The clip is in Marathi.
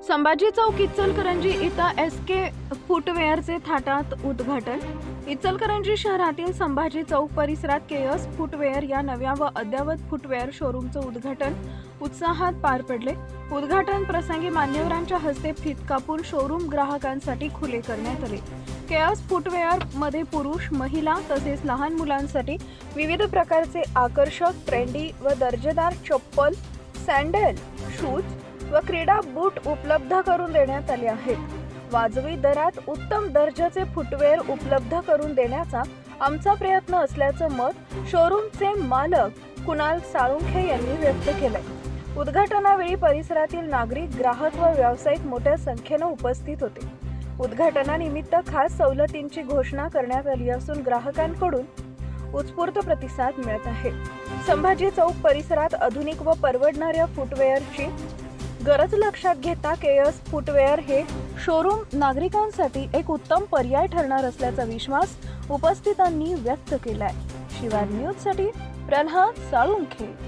संभाजी चौक इचलकरंजी इथं एसके फुटवेअरचे थाटात उद्घाटन। इचलकरंजी शहरातील संभाजी चौक परिसरात केएस फुटवेअर या नव्या व अद्ययावत फुटवेअर शोरूमचं उद्घाटन उत्साहात पार पडले। उद्घाटन प्रसंगी मान्यवरांच्या हस्ते फीत कापून शोरूम ग्राहकांसाठी खुले करण्यात आले। केएस फुटवेअर मध्ये पुरुष, महिला तसेच लहान मुलांसाठी विविध प्रकारचे आकर्षक, ट्रेंडी व दर्जेदार चप्पल, सॅन्डल, शूज व क्रीडा बूट उपलब्ध करून देण्यात आले आहेत। वाजवी दरात उत्तम दर्जाचे फुटवेअर उपलब्ध करून देण्याचा आमचा प्रयत्न असल्याचं मत शोरूमचे मालक कुणाल साळुंखे यांनी व्यक्त केलंय। उद्घाटनावेळी परिसरातील नागरिक, ग्राहक व व्यावसायिक मोठ्या संख्येने उपस्थित होते। उद्घाटनानिमित्त खास सवलतींची घोषणा करण्यात आली असून ग्राहकांकडून उत्स्फूर्त प्रतिसाद मिळत आहे। संभाजी चौक परिसरात आधुनिक व परवडणाऱ्या फुटवेअरची गरज लक्षात घेता केएस फुटवेअर हे शोरूम नागरिकांसाठी एक उत्तम पर्याय ठरणार असल्याचा विश्वास उपस्थितांनी व्यक्त केलाय। शिवार न्यूज साठी प्रल्हाद साळुंखे।